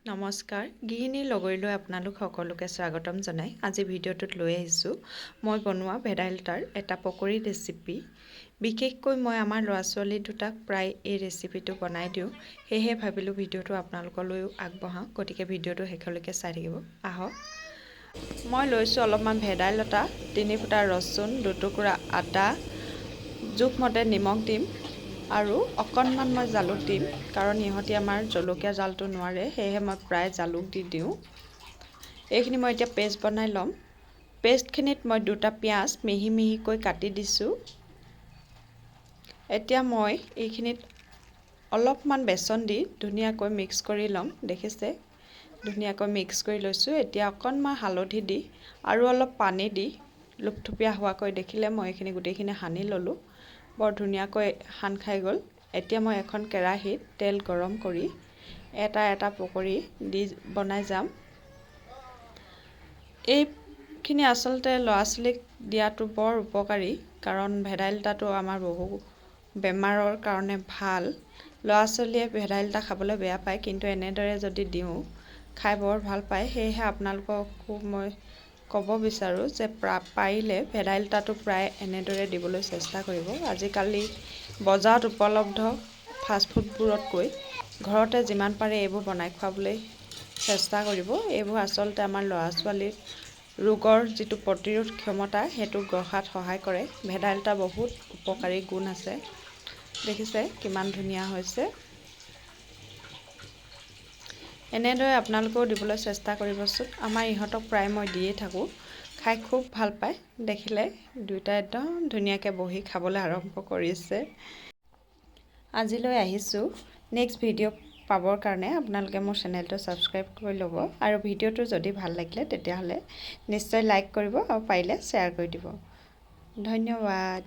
নমস্কাৰ গৃহিণীৰ লগৰীলৈ আপোনালোক সকলোকে স্বাগতম জনাই আজি ভিডিঅ'টোত লৈ আহিছোঁ মই বনোৱা ভেদাইলতাৰ এটা পকৰি ৰেচিপি। বিশেষকৈ মই আমাৰ ল'ৰা ছোৱালী দুটাক প্ৰায় এই ৰেচিপিটো বনাই দিওঁ, সেয়েহে ভাবিলোঁ ভিডিঅ'টো আপোনালোকলৈও আগবঢ়াওঁ। গতিকে ভিডিঅ'টো শেষলৈকে চাই থাকিব। আহক। মই লৈছোঁ অলপমান ভেদাইলতা, 3 ফুটা ৰচুন, 2 টুকুৰা আদা, জোখমতে নিমখ দিম আৰু অকণমান মই জালুক দিম, কাৰণ ইহঁতি আমাৰ জলকীয়া জালটো নোৱাৰে, সেয়েহে মই প্ৰায় জালুক দি দিওঁ। এইখিনি মই এতিয়া পেষ্ট বনাই ল'ম। পেষ্টখিনিত মই 2টা পিঁয়াজ মিহি মিহিকৈ কাটি দিছোঁ। এতিয়া মই এইখিনিত অলপমান বেচন দি ধুনীয়াকৈ মিক্স কৰি ল'ম। দেখিছে, ধুনীয়াকৈ মিক্স কৰি লৈছোঁ। এতিয়া অকণমান হালধি দি আৰু অলপ পানী দি লুপথুপীয়া হোৱাকৈ দেখিলে মই এইখিনি গোটেইখিনি সানি ল'লোঁ। বৰ ধুনীয়াকৈ সান খাই গ'ল। এতিয়া মই এখন কেৰাহীত তেল গৰম কৰি এটা এটা পকৰি দি বনাই যাম। এইখিনি আচলতে ল'ৰা ছোৱালীক দিয়াটো বৰ উপকাৰী, কাৰণ ভেদাইলতাটো আমাৰ বহু বেমাৰৰ কাৰণে ভাল। ল'ৰা ছোৱালীয়ে ভেদাইলতা খাবলৈ বেয়া পায়, কিন্তু এনেদৰে যদি দিওঁ খাই বৰ ভাল পায়। সেয়েহে আপোনালোককো মই ক'ব বিচাৰোঁ যে পাৰিলে ভেদাইলতাটো প্ৰায় এনেদৰে দিবলৈ চেষ্টা কৰিব। আজিকালি বজাৰত উপলব্ধ ফাষ্টফুডবোৰতকৈ ঘৰতে যিমান পাৰে এইবোৰ বনাই খুৱাবলৈ চেষ্টা কৰিব। এইবোৰ আচলতে আমাৰ ল'ৰা ছোৱালীৰ ৰোগৰ যিটো প্ৰতিৰোধ ক্ষমতা সেইটো গঢ়াত সহায় কৰে। ভেদাইলতা বহুত উপকাৰী গুণ আছে। দেখিছে কিমান ধুনীয়া হৈছে। এনেদৰে আপোনালোকেও দিবলৈ চেষ্টা কৰিবচোন। আমাৰ ইহঁতক প্ৰায় মই দিয়ে থাকোঁ, খাই খুব ভাল পায়। দেখিলে দুয়োটা একদম ধুনীয়াকৈ বহি খাবলৈ আৰম্ভ কৰিছে। আজিলৈ আহিছোঁ। নেক্সট ভিডিঅ' পাবৰ কাৰণে আপোনালোকে মোৰ চেনেলটো ছাবস্ক্ৰাইব কৰি ল'ব, আৰু ভিডিঅ'টো যদি ভাল লাগিলে তেতিয়াহ'লে নিশ্চয় লাইক কৰিব আৰু পাৰিলে শ্বেয়াৰ কৰি দিব। ধন্যবাদ।